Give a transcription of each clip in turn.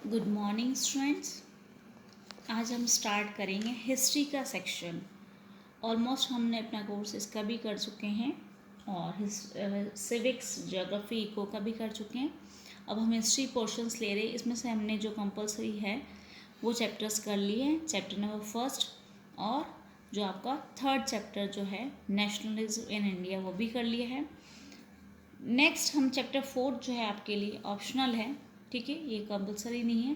Good morning students. आज हम start करेंगे हिस्ट्री का सेक्शन। ऑलमोस्ट हमने अपना कोर्स इसका भी कर चुके हैं और सिविक्स ज्योग्राफी इको का भी कर चुके हैं। अब हम हिस्ट्री पोर्शंस ले रहे हैं। इसमें से हमने जो कंपलसरी है वो चैप्टर्स कर लिए हैं, चैप्टर नंबर फर्स्ट और जो आपका थर्ड चैप्टर जो है नेशनलिज्म इन इंडिया वो भी कर लिया है। नेक्स्ट हम चैप्टर फोर्थ जो है आपके लिए ऑप्शनल है, ठीक है, ये कंपलसरी नहीं है।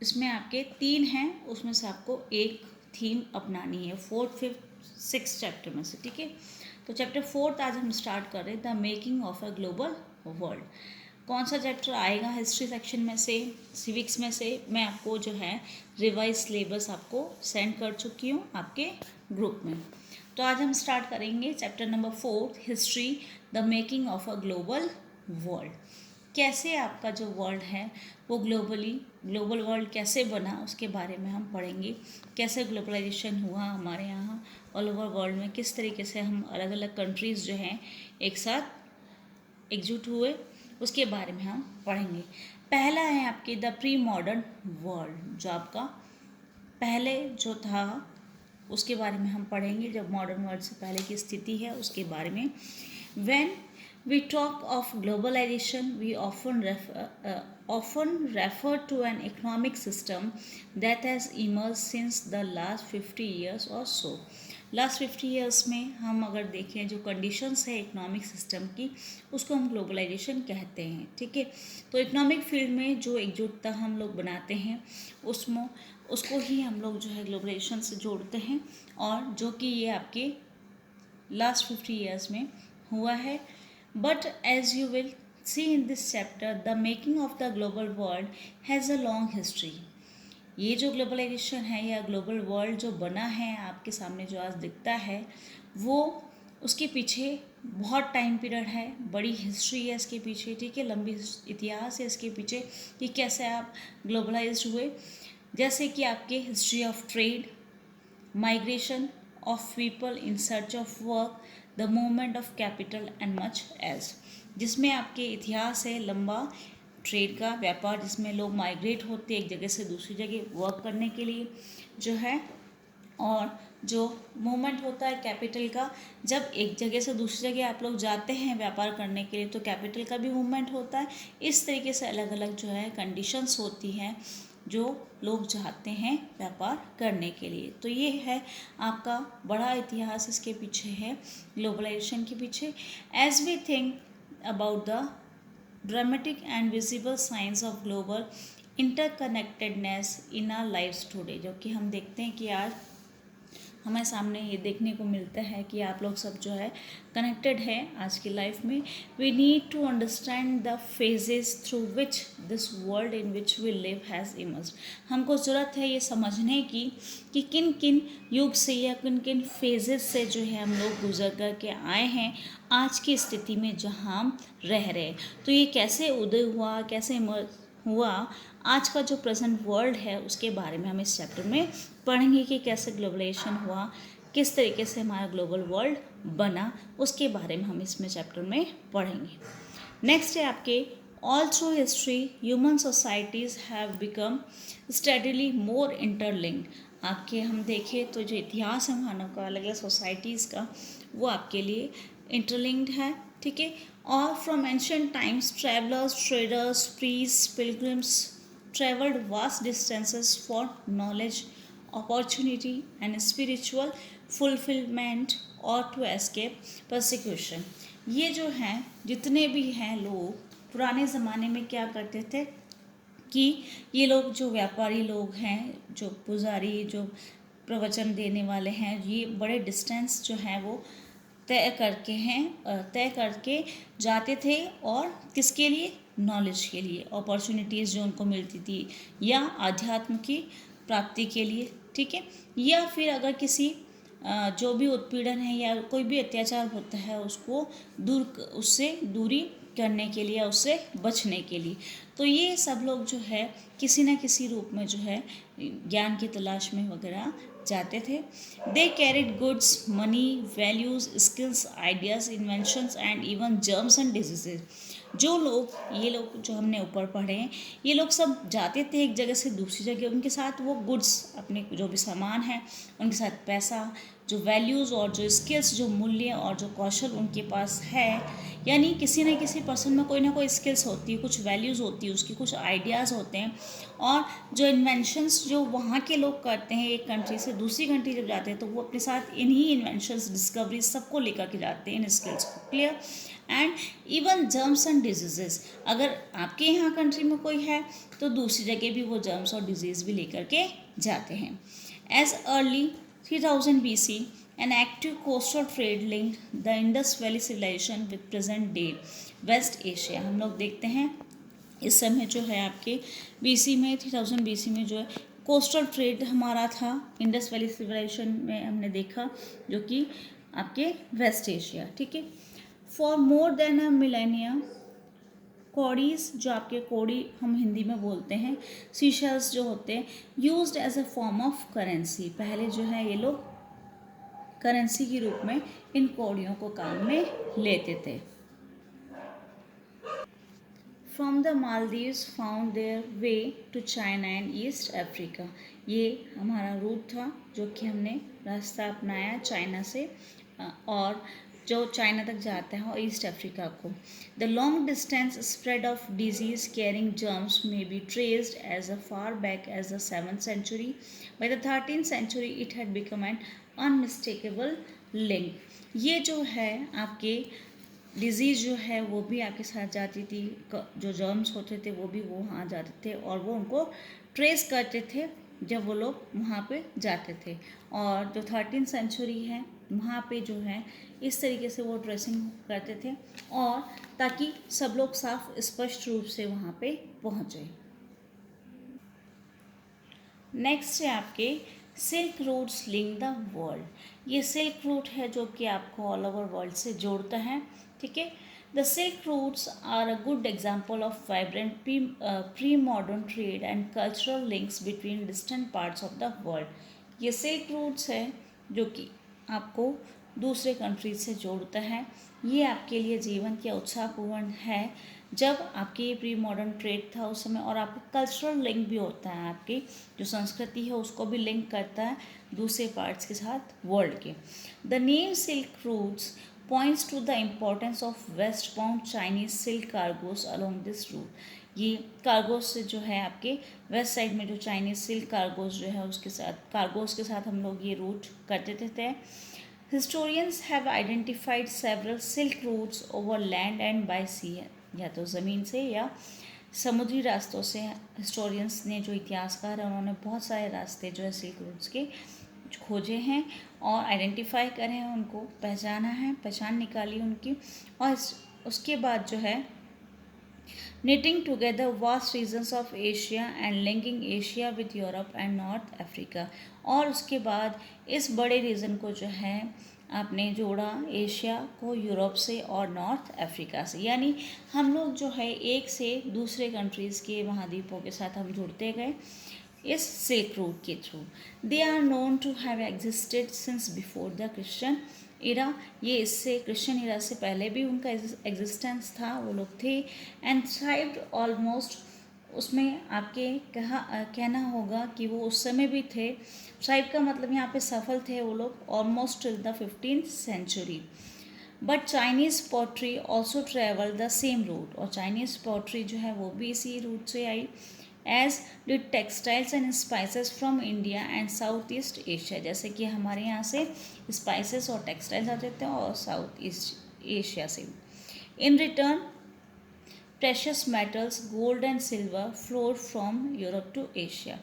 इसमें आपके 3 हैं, उसमें से आपको एक थीम अपनानी है फोर्थ फिफ्थ सिक्स चैप्टर में से, ठीक है। तो चैप्टर फोर्थ आज हम स्टार्ट कर रहे हैं, the making of a global world. कौन सा चैप्टर आएगा हिस्ट्री सेक्शन में से, सिविक्स में से, मैं आपको जो है रिवाइज सिलेबस आपको सेंड कर चुकी हूँ आपके ग्रुप में। तो आज हम स्टार्ट करेंगे chapter number fourth, history the making of a global world. कैसे आपका जो वर्ल्ड है वो ग्लोबल वर्ल्ड कैसे बना उसके बारे में हम पढ़ेंगे। कैसे ग्लोबलाइजेशन हुआ हमारे यहाँ ऑल ओवर वर्ल्ड में, किस तरीके से हम अलग अलग कंट्रीज़ जो हैं एक साथ एकजुट हुए, उसके बारे में हम पढ़ेंगे। पहला है आपके द प्री मॉडर्न वर्ल्ड, जो आपका पहले जो था उसके बारे में हम पढ़ेंगे। जब मॉडर्न वर्ल्ड से पहले की स्थिति है उसके बारे में। When we talk of globalization, we often refer to an economic system that has emerged since the last 50 years or so. Last 50 years में हम अगर देखें जो कंडीशंस है इकोनॉमिक सिस्टम की, उसको हम ग्लोबलाइजेशन कहते हैं, ठीक है। तो इकोनॉमिक फील्ड में जो एकजुटता हम लोग बनाते हैं उसमें उसको ही हम लोग जो है ग्लोबलाइजेशन से जोड़ते हैं, और जो कि ये आपके लास्ट 50 ईयर्स में हुआ है। But as you will see in this chapter, the making of the global world has a long history. ये जो ग्लोबलाइजेशन है या ग्लोबल वर्ल्ड जो बना है आपके सामने जो आज दिखता है, वो उसके पीछे बहुत टाइम पीरियड है, बड़ी हिस्ट्री है इसके पीछे, ठीक है, लंबी इतिहास है इसके पीछे कि कैसे आप ग्लोबलाइज्ड हुए। जैसे कि आपके history of trade, migration of people in search of work, the movement of capital and much as, जिसमें आपके इतिहास है लंबा ट्रेड का, व्यापार, जिसमें लोग माइग्रेट होते हैं एक जगह से दूसरी जगह वर्क करने के लिए जो है, और जो मूवमेंट होता है कैपिटल का, जब एक जगह से दूसरी जगह आप लोग जाते हैं व्यापार करने के लिए तो कैपिटल का भी मूवमेंट होता है। इस तरीके से अलग अलग जो है कंडीशंस होती हैं जो लोग चाहते हैं व्यापार करने के लिए। तो ये है आपका बड़ा इतिहास इसके पीछे है, ग्लोबलाइजेशन के पीछे। As we think about the dramatic and visible science of global interconnectedness in our lives today, जो कि हम देखते हैं कि आज हमें सामने ये देखने को मिलता है कि आप लोग सब जो है कनेक्टेड है आज की लाइफ में। We need to understand the phases through which this world in which we live has emerged. हमको ज़रूरत है ये समझने की कि किन किन युग से या किन किन फेजेस से जो है हम लोग गुजर कर के आए हैं आज की स्थिति में जहाँ हम रह रहे हैं। तो ये कैसे उदय हुआ, कैसे हुआ, आज का जो प्रेजेंट वर्ल्ड है उसके बारे में हम इस चैप्टर में पढ़ेंगे कि कैसे ग्लोबलाइजेशन हुआ, किस तरीके से हमारा ग्लोबल वर्ल्ड बना, उसके बारे में हम इसमें चैप्टर में पढ़ेंगे। नेक्स्ट है आपके all through history human societies have become steadily more interlinked. आपके हम देखें तो जो इतिहास है मानव का अलग अलग सोसाइटीज़ का, वो आपके लिए इंटरलिंक्ड है, ठीक है। और from ancient times travellers, traders, priest, pilgrims traveled vast distances for knowledge, opportunity and spiritual fulfillment or to escape persecution। ये जो हैं जितने भी हैं लोग पुराने ज़माने में क्या करते थे कि ये लोग जो व्यापारी लोग हैं, जो पुजारी, जो प्रवचन देने वाले हैं, ये बड़े डिस्टेंस जो हैं वो तय करके जाते थे, और किसके लिए, नॉलेज के लिए, अपॉर्चुनिटीज़ जो उनको मिलती थी, या आध्यात्म की प्राप्ति के लिए, ठीक है, या फिर अगर किसी जो भी उत्पीड़न है या कोई भी अत्याचार होता है उसको उससे दूरी करने के लिए, उससे बचने के लिए। तो ये सब लोग जो है किसी न किसी रूप में जो है ज्ञान की तलाश में वगैरह जाते थे। दे carried goods, money, values, skills, ideas, inventions and even germs and diseases. जो लोग ये लोग जो हमने ऊपर पढ़े हैं, ये लोग सब जाते थे एक जगह से दूसरी जगह, उनके साथ वो गुड्स, अपने जो भी सामान है, उनके साथ पैसा, जो वैल्यूज़ और जो स्किल्स, जो मूल्य और जो कौशल उनके पास है, यानी किसी न किसी पर्सन में कोई ना कोई स्किल्स होती है, कुछ वैल्यूज़ होती है, उसकी कुछ आइडियाज़ होते हैं, और जो इन्वेंशंस जो वहाँ के लोग करते हैं एक कंट्री से दूसरी कंट्री जब जाते हैं तो वो अपने साथ इन्हीं इन्वेंशंस, डिस्कवरीज सबको लेकर के जाते हैं, इन स्किल्स को। Clear? And even germs and diseases, अगर आपके यहाँ कंट्री में कोई है तो दूसरी जगह भी वो जर्म्स और डिजीज़ भी लेकर के जाते हैं। As early 3000 BC, an active coastal trade linked the Indus Valley civilization with present day West Asia। हम लोग देखते हैं इस समय जो है आपके BC में 3000 BC में जो है कोस्टल ट्रेड हमारा था, इंडस वैली सिविलाइजेशन में हमने देखा, जो कि आपके वेस्ट एशिया। ठीक है। For more than a millennia, cowries, जो आपके कौड़ी हम हिंदी में बोलते हैं, सीशल्स जो होते हैं, used as a form of currency. पहले जो है ये लोग करेंसी के रूप में इन कौड़ियों को काम में लेते थे। From the Maldives found their way to China and East Africa. ये हमारा रूट था जो कि हमने रास्ता अपनाया चाइना से और जो चाइना तक जाता है और ईस्ट अफ्रीका को। The long distance spread of disease carrying germs may be traced as a far back as the 7th century। By the 13th century it had become an unmistakable link. ये जो है आपके disease जो है वो भी आपके साथ जाती थी, जो जर्म्स होते थे वो भी वहाँ जाते थे और वो उनको ट्रेस करते थे जब वो लोग वहाँ पे जाते थे। और जो 13th सेंचुरी है वहाँ पे जो है इस तरीके से वो ट्रेसिंग करते थे, और ताकि सब लोग साफ स्पष्ट रूप से वहाँ पे पहुँचे। नेक्स्ट है आपके silk routes link the world. ये सिल्क रूट है जो कि आपको ऑल ओवर वर्ल्ड से जोड़ता है। ठीक है। The silk routes are a good example of vibrant pre modern trade and cultural links between distant parts of the world. ये सिल्क रूट्स है जो कि आपको दूसरे कंट्रीज से जोड़ता है। ये आपके लिए जीवंत या उत्साहपूर्ण है जब आपकी ये प्री मॉडर्न ट्रेड था उस समय, और आपका कल्चरल लिंक भी होता है, आपकी जो संस्कृति है उसको भी लिंक करता है दूसरे पार्ट्स के साथ वर्ल्ड के। The name silk routes points to the importance of west bound Chinese silk cargoes along this route. ये कार्गोस से जो है आपके वेस्ट साइड में जो चाइनीज सिल्क कार्गोस जो है उसके साथ, कार्गोस के साथ हम लोग ये रूट करते थे। Historians have identified several silk routes over land and by sea, या तो ज़मीन से या समुद्री रास्तों से। हिस्टोरियंस ने, जो इतिहासकार हैं, उन्होंने बहुत सारे रास्ते जो है सिल्क रूट्स के खोजे हैं और आइडेंटिफाई करे हैं, उनको पहचाना है, पहचान निकाली उनकी, और उसके बाद जो है knitting together vast regions of Asia and linking Asia with Europe and North Africa। और उसके बाद इस बड़े रीजन को जो है आपने जोड़ा एशिया को यूरोप से और नॉर्थ अफ्रीका से, यानी हम लोग जो है एक से दूसरे कंट्रीज़ के महाद्वीपों के साथ हम जुड़ते गए इस सिल्क रूट के through. They are known to have existed since before the Christian era. ये इससे क्रिश्चियन इरा से पहले भी उनका एग्जिस्टेंस था, वो लोग थे। एंड थ्राइव्ड ऑलमोस्ट, उसमें आपके कहना होगा कि वो उस समय भी थे। थ्राइव का मतलब यहाँ पे सफल थे वो लोग almost till the 15th century। But Chinese pottery also travel the same route, और चाइनीज़ पोट्री जो है वो भी इसी रूट से आई। As did textiles and spices from India and South East Asia. जैसे कि हमारे यहाँ से स्पाइसेस और टेक्सटाइल्स आते थे और साउथ ईस्ट एशिया से। In return precious metals gold and silver flowed from Europe to Asia.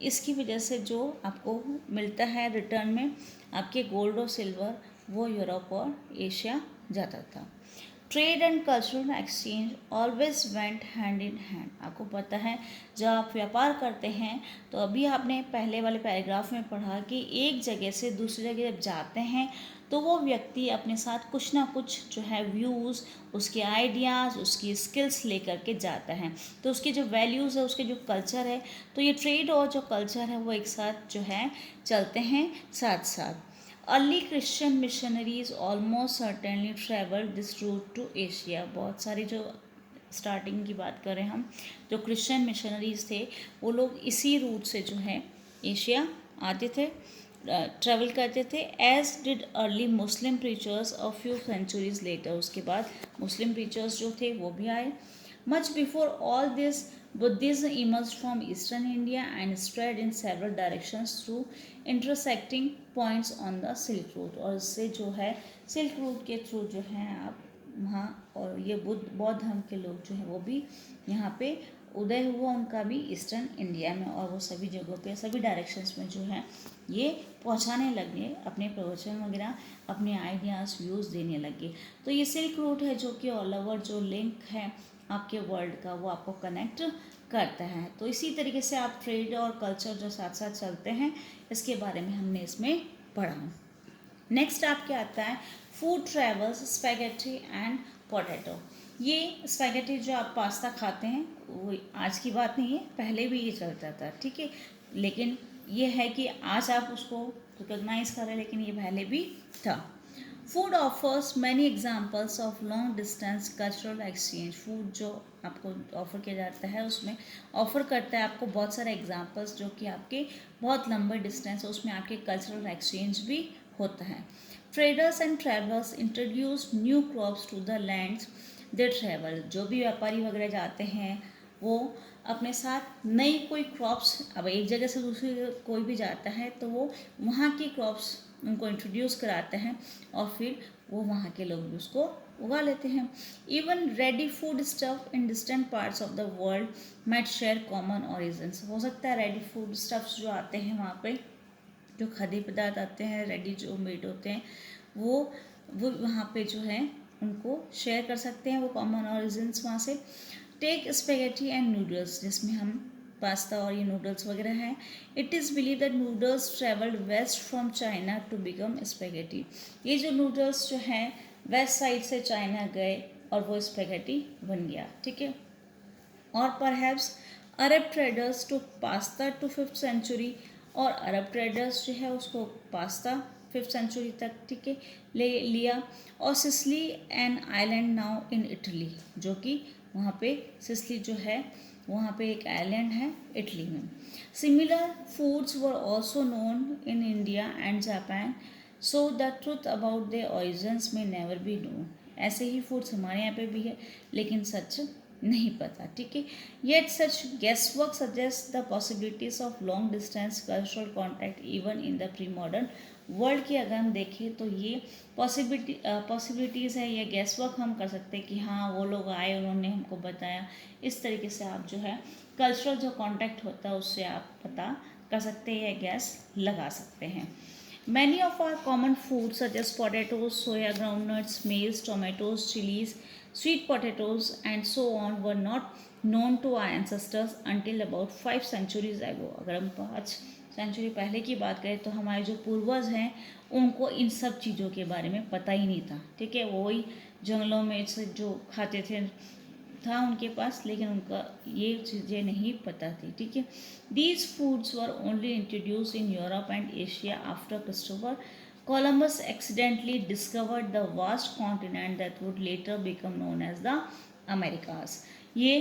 इसकी वजह से जो आपको मिलता है रिटर्न में, आपके गोल्ड और सिल्वर, वो यूरोप और एशिया जाता था। Trade and cultural exchange always went hand in hand. आपको पता है जब आप व्यापार करते हैं तो अभी आपने पहले वाले पैराग्राफ में पढ़ा कि एक जगह से दूसरी जगह जब जाते हैं तो वो व्यक्ति अपने साथ कुछ ना कुछ जो है व्यूज़, उसके आइडियाज़, उसकी स्किल्स लेकर के जाता है, तो उसकी जो वैल्यूज़ है, उसके जो कल्चर है, तो ये ट्रेड और जो कल्चर है वो एक साथ जो है चलते हैं साथ साथ। Early Christian missionaries almost certainly travel this route to Asia. बहुत सारे जो स्टार्टिंग की बात करें हम, जो क्रिश्चियन मिशनरीज थे वो लोग इसी रूट से जो है एशिया आते थे, ट्रेवल करते थे, as did early Muslim preachers a few centuries later. उसके बाद मुस्लिम प्रीचर्स जो थे वो भी आए। Much before all this Buddhism emerged from eastern India and spread in several directions through intersecting points on the silk route. और इससे जो है सिल्क रूट के थ्रू जो है आप वहाँ, और ये बौद्ध धर्म के लोग जो है वो भी यहाँ पे उदय हुआ उनका भी ईस्टर्न इंडिया में, और वो सभी जगहों पे सभी डायरेक्शंस में जो है ये पहुँचाने लगे अपने प्रवचन वगैरह, अपने आइडियाज़ व्यूज़ देने लगे। तो ये सिल्क रूट है जो कि ऑल ओवर जो लिंक है आपके वर्ल्ड का वो आपको कनेक्ट करता है। तो इसी तरीके से आप ट्रेड और कल्चर जो साथ साथ चलते हैं इसके बारे में हमने इसमें पढ़ा। नेक्स्ट आपके आता है food travels spaghetti and potato. ये स्पैगेटी जो आप पास्ता खाते हैं वो आज की बात नहीं है, पहले भी ये चलता था, ठीक है, लेकिन ये है कि आज आप उसको रिकोगनाइज कर रहे हैं, लेकिन ये पहले भी था। Food offers many examples of long distance cultural exchange. Food जो आपको ऑफर किया जाता है उसमें ऑफर करता है आपको बहुत सारे एग्जाम्पल्स जो कि आपके बहुत लंबे डिस्टेंस है उसमें आपके कल्चरल एक्सचेंज भी होता है। Traders and travellers introduce new crops to the lands they travel. जो भी व्यापारी वगैरह जाते हैं वो अपने साथ नई कोई क्रॉप्स, अब एक जगह से दूसरी कोई भी जाता है तो वो वहाँ की क्रॉप्स उनको इंट्रोड्यूस कराते हैं और फिर वो वहाँ के लोग भी उसको उगा लेते हैं। Even ready food stuff in distant parts of the world might share common origins. हो सकता है रेडी फूड स्टफ्स जो आते हैं वहाँ पे, जो खाद्य पदार्थ आते हैं रेडी जो मेड होते हैं वो वहाँ पे जो है उनको शेयर कर सकते हैं, वो कॉमन ऑरिजिन्स वहाँ से। टेक स्पेगेटी एंड नूडल्स, जिसमें हम पास्ता और ये नूडल्स वगैरह हैं। It is believe that noodles travelled west from China to become spaghetti. ये जो नूडल्स जो हैं वेस्ट साइड से चाइना गए और वो स्पेगेटी बन गया, ठीक है। और perhaps Arab traders to pasta to 5th century, और अरब ट्रेडर्स जो है उसको पास्ता 5th सेंचुरी तक, ठीक है, ले लिया। और Sicily an island now in Italy, जो कि वहाँ पे सिसली जो है वहाँ पे एक आइलैंड है इटली में। Similar foods were also known in India and Japan, so the truth about the origins में नेवर बी नोन। ऐसे ही फूड्स हमारे यहाँ पे भी है लेकिन सच नहीं पता, ठीक है। Yet such guess work suggest the possibilities of long distance cultural contact even in the pre modern world की अगर हम देखें तो ये पॉसिबिलिटीज़ है, ये गेस वर्क हम कर सकते हैं कि हाँ वो लोग आए उन्होंने हमको बताया। इस तरीके से आप जो है कल्चरल जो कॉन्टैक्ट होता है उससे आप पता कर सकते हैं या गैस लगा सकते हैं। Many of our common foods such as potatoes, soya groundnuts, maize, tomatoes, chilies, sweet potatoes and so on were not known to our ancestors until about 5 centuries ago. अगर हम 5 सेंचुरी पहले की बात करें तो हमारे जो पूर्वज हैं उनको इन सब चीज़ों के बारे में पता ही नहीं था, ठीक है। वही जंगलों में से जो खाते थे था उनके पास, लेकिन उनका ये चीज़ें नहीं पता थी, ठीक है। These foods were only introduce in Europe and Asia after Christopher Columbus accidentally discovered the vast continent that would later become known as the Americas. ये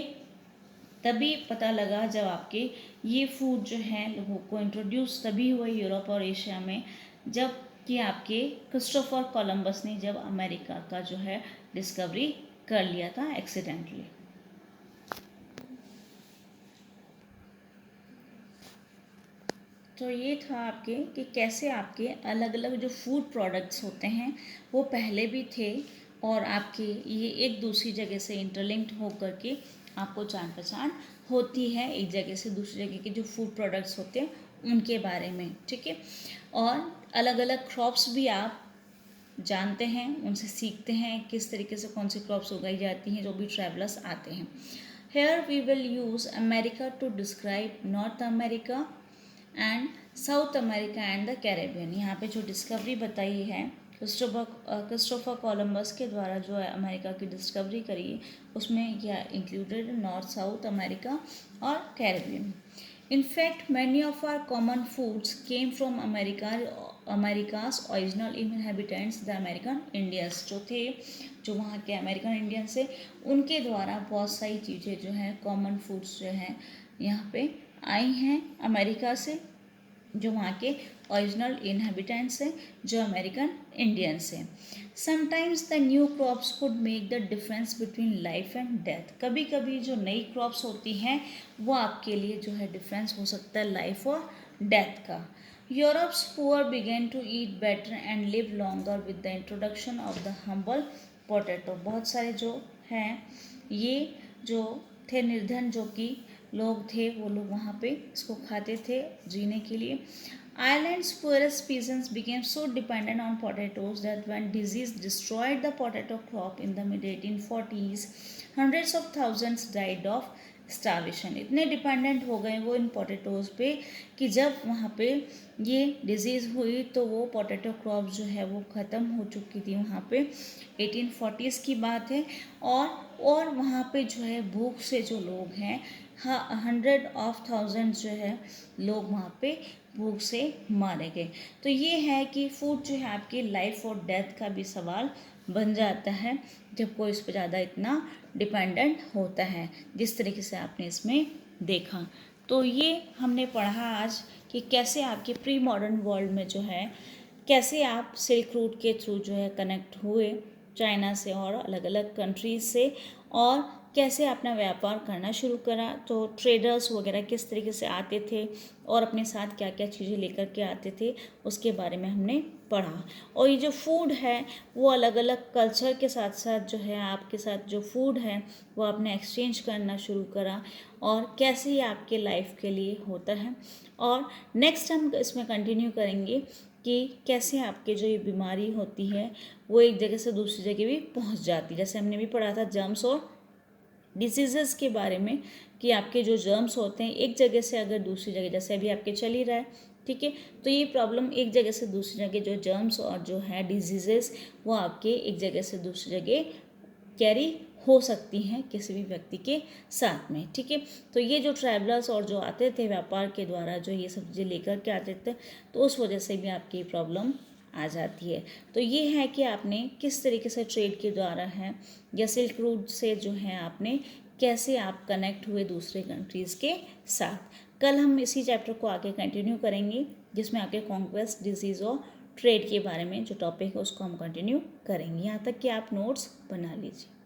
तभी पता लगा जब आपके ये फूड जो है लोगों को इंट्रोड्यूस तभी हुए यूरोप और एशिया में जब कि आपके क्रिस्टोफर कोलम्बस ने जब अमेरिका का जो है डिस्कवरी कर लिया था एक्सीडेंटली। तो ये था आपके कि कैसे आपके अलग अलग जो फूड प्रोडक्ट्स होते हैं वो पहले भी थे और आपके ये एक दूसरी जगह से इंटरलिंक्ड होकर के आपको जान पहचान होती है एक जगह से दूसरी जगह के जो फूड प्रोडक्ट्स होते हैं उनके बारे में, ठीक है। और अलग अलग क्रॉप्स भी आप जानते हैं, उनसे सीखते हैं किस तरीके से कौन सी क्रॉप्स उगाई जाती हैं जो भी ट्रैवलर्स आते हैं। Here we will use America to describe North America and South America and the Caribbean. यहाँ पे जो डिस्कवरी बताई है क्रिस्टोफर कोलम्बस के द्वारा जो है अमेरिका की डिस्कवरी करी उसमें यह इंक्लूडेड नॉर्थ साउथ अमेरिका और Caribbean. In fact, many of our common foods came from America's original inhabitants, the American Indians जो थे, जो वहाँ के अमेरिकन इंडियंस है, उनके द्वारा बहुत सारी चीज़ें जो हैं कॉमन फूड्स जो हैं यहाँ पे आई हैं अमेरिका से, जो वहाँ के ओरिजिनल इनहेबिटेंट्स हैं, जो अमेरिकन इंडियंस हैं. Sometimes the new crops could make the difference between life and death. कभी कभी जो नई क्रॉप्स होती हैं वो आपके लिए जो है डिफरेंस हो सकता है लाइफ और डेथ का. Europe's poor began to eat better and live longer with the introduction of the humble potato. बहुत सारे जो हैं ये जो थे निर्धन जो कि लोग थे वो लोग वहाँ पे इसको खाते थे जीने के लिए. Ireland's poorest peasants became so dependent on potatoes that when disease destroyed the potato crop in the mid-1840s, hundreds of thousands died of starvation. इतने डिपेंडेंट हो गए वो इन पोटैटोज़ पे कि जब वहाँ पे ये डिजीज़ हुई तो वो पोटैटो क्रॉप जो है वो ख़त्म हो चुकी थी वहाँ पे. 1840s की बात है. और वहाँ पे जो है भूख से जो लोग हैं, हाँ, 100,000 जो है लोग वहाँ पे भूख से मारे गए. तो ये है कि फूड जो है आपकी लाइफ और डेथ का भी सवाल बन जाता है जब कोई इस पर ज़्यादा इतना डिपेंडेंट होता है, जिस तरीके से आपने इसमें देखा. तो ये हमने पढ़ा आज कि कैसे आपके प्री मॉडर्न वर्ल्ड में जो है कैसे आप सिल्क रूट के थ्रू जो है कनेक्ट हुए चाइना से और अलग अलग कंट्रीज से, और कैसे अपना व्यापार करना शुरू करा. तो ट्रेडर्स वगैरह किस तरीके से आते थे और अपने साथ क्या क्या चीज़ें लेकर के आते थे उसके बारे में हमने पढ़ा. और ये जो फूड है वो अलग अलग कल्चर के साथ साथ जो है आपके साथ जो फूड है वो आपने एक्सचेंज करना शुरू करा, और कैसे ये आपके लाइफ के लिए होता है. और नेक्स्ट हम इसमें कंटिन्यू करेंगे कि कैसे आपके जो ये बीमारी होती है वो एक जगह से दूसरी जगह भी पहुंच जाती है. जैसे हमने भी पढ़ा था जर्म्स और डिसीज़ेस के बारे में कि आपके जो जर्म्स होते हैं एक जगह से अगर दूसरी जगह, जैसे अभी आपके चल ही रहा है, ठीक है, तो ये प्रॉब्लम एक जगह से दूसरी जगह जो जर्म्स और जो है डिजीज़ेस वो आपके एक जगह से दूसरी जगह कैरी हो सकती हैं किसी भी व्यक्ति के साथ में. ठीक है, तो ये जो ट्रैवलर्स और जो आते थे व्यापार के द्वारा जो ये सब चीज़ें लेकर के आते थे तो उस वजह से भी आपकी प्रॉब्लम आ जाती है. तो ये है कि आपने किस तरीके से ट्रेड के द्वारा है या सिल्क रूट से जो है आपने कैसे आप कनेक्ट हुए दूसरे कंट्रीज़ के साथ. कल हम इसी चैप्टर को आगे कंटिन्यू करेंगे जिसमें आगे कॉन्क्वेस्ट, डिजीज़ और ट्रेड के बारे में जो टॉपिक है उसको हम कंटिन्यू करेंगे. यहाँ तक कि आप नोट्स बना लीजिए.